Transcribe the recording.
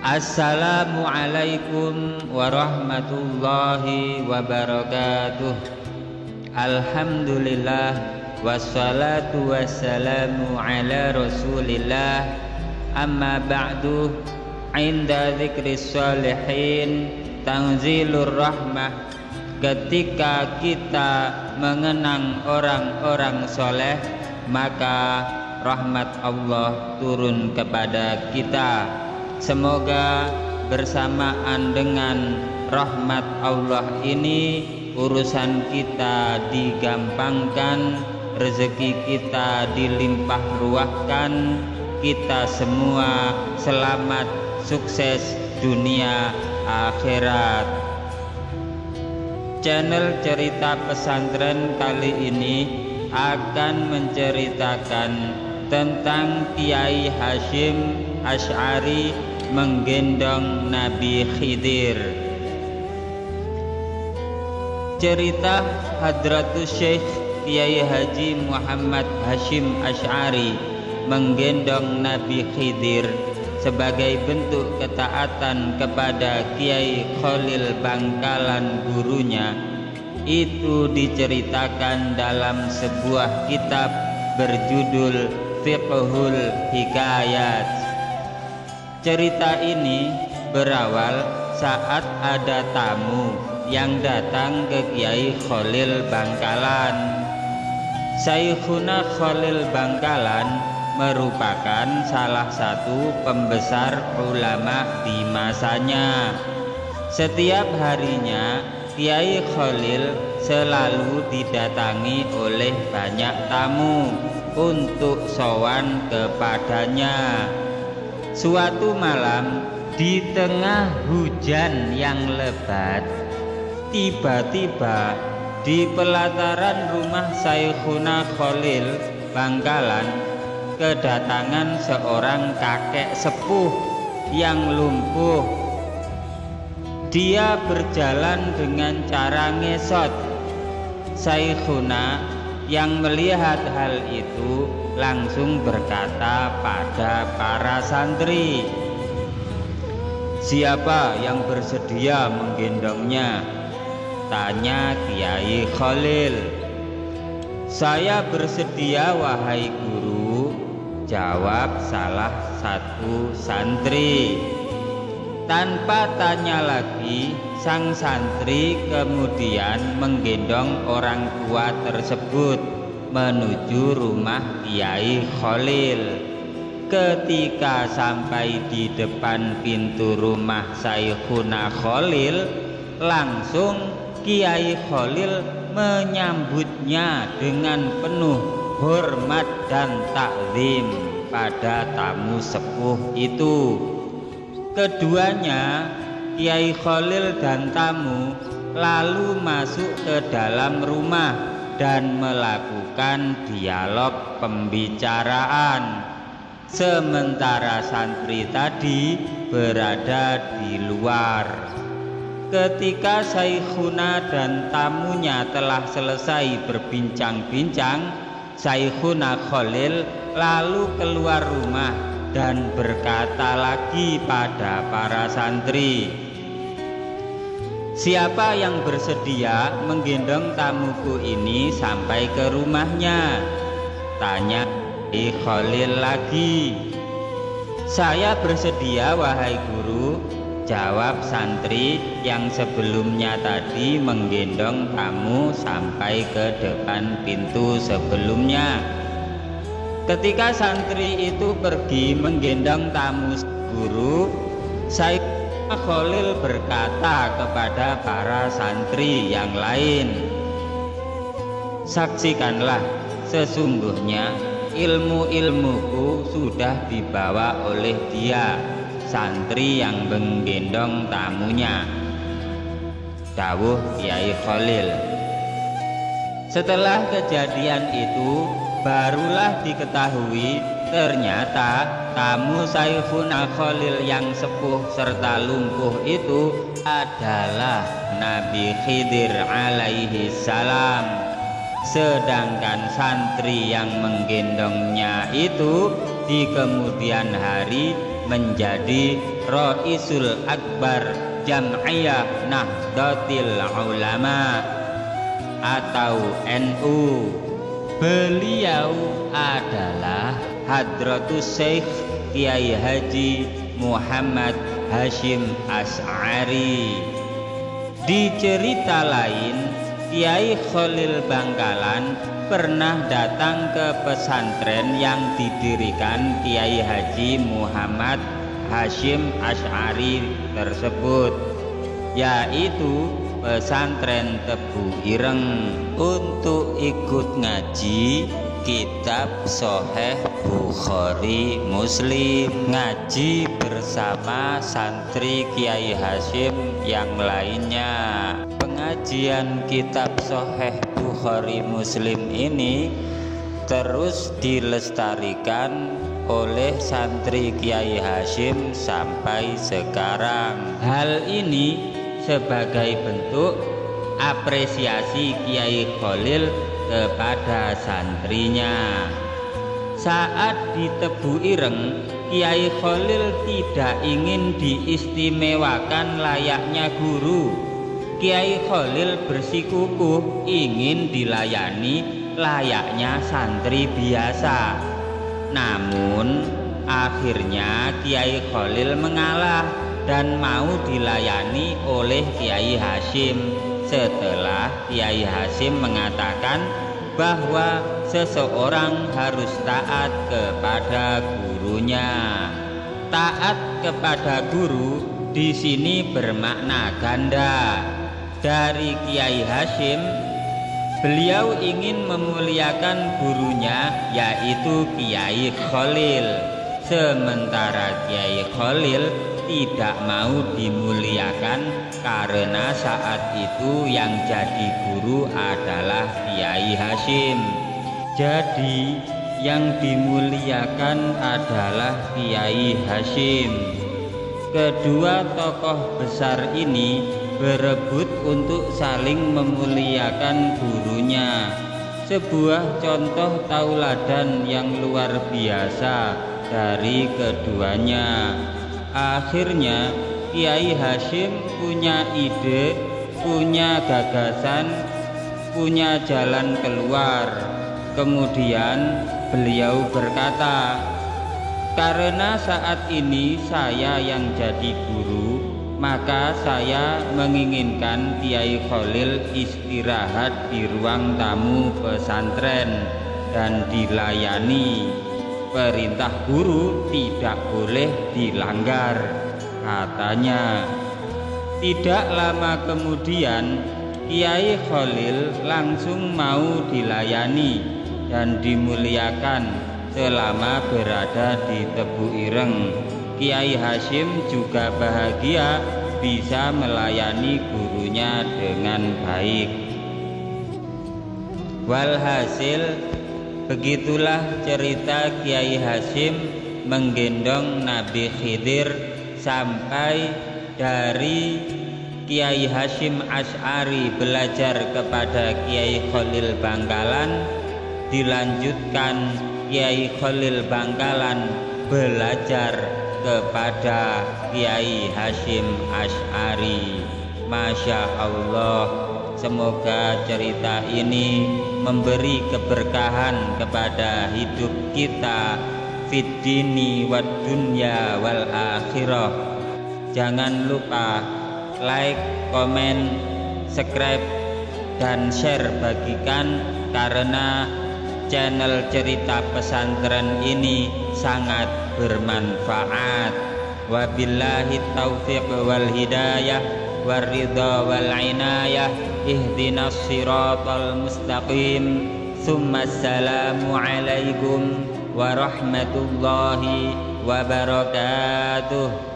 Assalamualaikum warahmatullahi wabarakatuh. Alhamdulillah wassalatu wassalamu ala rasulillah. Amma ba'du, inda dzikris sholihin tanzilur rahmah. Ketika kita mengenang orang-orang soleh, maka rahmat Allah turun kepada kita. Semoga bersamaan dengan rahmat Allah ini urusan kita digampangkan, rezeki kita dilimpah ruahkan, kita semua selamat, sukses dunia akhirat. Channel Cerita Pesantren kali ini akan menceritakan tentang Kiai Hasyim Asy'ari menggendong Nabi Khidir. Cerita Hadratus Syekh Kiai Haji Muhammad Hasyim Asy'ari menggendong Nabi Khidir sebagai bentuk ketaatan kepada Kiai Khalil Bangkalan gurunya, itu diceritakan dalam sebuah kitab berjudul Fiqhul Hikayat. Cerita ini berawal saat ada tamu yang datang ke Kiai Khalil Bangkalan. Syekhuna Khalil Bangkalan merupakan salah satu pembesar ulama di masanya. Setiap harinya Kiai Khalil selalu didatangi oleh banyak tamu untuk sowan kepadanya. Suatu malam di tengah hujan yang lebat, tiba-tiba di pelataran rumah Syekhuna Khalil Bangkalan kedatangan seorang kakek sepuh yang lumpuh. Dia berjalan dengan cara ngesot. Syekhuna yang melihat hal itu langsung berkata pada para santri, "Siapa yang bersedia menggendongnya?" tanya Kiai Khalil. "Saya bersedia wahai guru," jawab salah satu santri. Tanpa tanya lagi, sang santri kemudian menggendong orang tua tersebut menuju rumah Kiai Khalil. Ketika sampai di depan pintu rumah Syekhuna Khalil, langsung Kiai Khalil menyambutnya dengan penuh hormat dan takzim pada tamu sepuh itu. Keduanya, Kiai Khalil dan tamu, lalu masuk ke dalam rumah dan melakukan dialog pembicaraan. Sementara santri tadi berada di luar. Ketika Syekhuna dan tamunya telah selesai berbincang-bincang, Syekhuna Khalil lalu keluar rumah dan berkata lagi pada para santri, "Siapa yang bersedia menggendong tamuku ini sampai ke rumahnya?" tanya Khalil lagi. "Saya bersedia wahai guru," jawab santri yang sebelumnya tadi menggendong tamu sampai ke depan pintu sebelumnya. Ketika santri itu pergi menggendong tamu guru, Syekhuna Khalil berkata kepada para santri yang lain, "Saksikanlah, sesungguhnya ilmu-ilmuku sudah dibawa oleh dia," santri yang menggendong tamunya, dawuh Kiai Khalil. Setelah kejadian itu, barulah diketahui ternyata tamu Syekhuna Khalil yang sepuh serta lumpuh itu adalah Nabi Khidir alaihi salam. Sedangkan santri yang menggendongnya itu di kemudian hari menjadi Raisul Akbar Jam'iyah Nahdlatul Ulama atau NU. Beliau adalah Hadratus Syekh Kiai Haji Muhammad Hasyim Asy'ari. Di cerita lain, Kiai Khalil Bangkalan pernah datang ke pesantren yang didirikan Kiai Haji Muhammad Hasyim Asy'ari tersebut, yaitu pesantren Tebu Ireng, untuk ikut ngaji kitab Sahih Bukhari Muslim, ngaji bersama santri Kiai Hasyim yang lainnya. Pengajian kitab Sahih Bukhari Muslim ini terus dilestarikan oleh santri Kiai Hasyim sampai sekarang. Hal ini sebagai bentuk apresiasi Kiai Khalil kepada santrinya. Saat di Tebu Ireng, Kiai Khalil tidak ingin diistimewakan layaknya guru. Kiai Khalil bersikukuh ingin dilayani layaknya santri biasa. Namun akhirnya Kiai Khalil mengalah dan mau dilayani oleh Kiai Hasyim setelah Kiai Hasyim mengatakan bahwa seseorang harus taat kepada gurunya. Taat kepada guru di sini bermakna ganda. Dari Kiai Hasyim, beliau ingin memuliakan gurunya, yaitu Kiai Khalil. Sementara Kiai Khalil tidak mau dimuliakan karena saat itu yang jadi guru adalah Kiai Hasyim. Jadi yang dimuliakan adalah Kiai Hasyim. Kedua tokoh besar ini berebut untuk saling memuliakan gurunya. Sebuah contoh tauladan yang luar biasa dari keduanya. Akhirnya Kiai Hasyim punya ide, punya gagasan, punya jalan keluar. Kemudian beliau berkata, "Karena saat ini saya yang jadi guru, maka saya menginginkan Kiai Khalil istirahat di ruang tamu pesantren dan dilayani. Perintah guru tidak boleh dilanggar," katanya. Tidak lama kemudian Kiai Khalil langsung mau dilayani dan dimuliakan selama berada di Tebu Ireng. Kiai Hasyim juga bahagia bisa melayani gurunya dengan baik. Walhasil, begitulah cerita Kiai Hasyim menggendong Nabi Khidir sampai dari Kiai Hasyim Asy'ari belajar kepada Kiai Khalil Bangkalan, dilanjutkan Kiai Khalil Bangkalan belajar kepada Kiai Hasyim Asy'ari. Masya Allah, semoga cerita ini memberi keberkahan kepada hidup kita fid dini wad dunya wal akhirah. Jangan lupa like, komen, subscribe, dan share, bagikan, karena channel cerita pesantren ini sangat bermanfaat. Wabillahi taufiq wal hidayah waridha wal inayah. Ihdinas siratal mustaqim. Assalamu alaikum warahmatullahi wabarakatuh.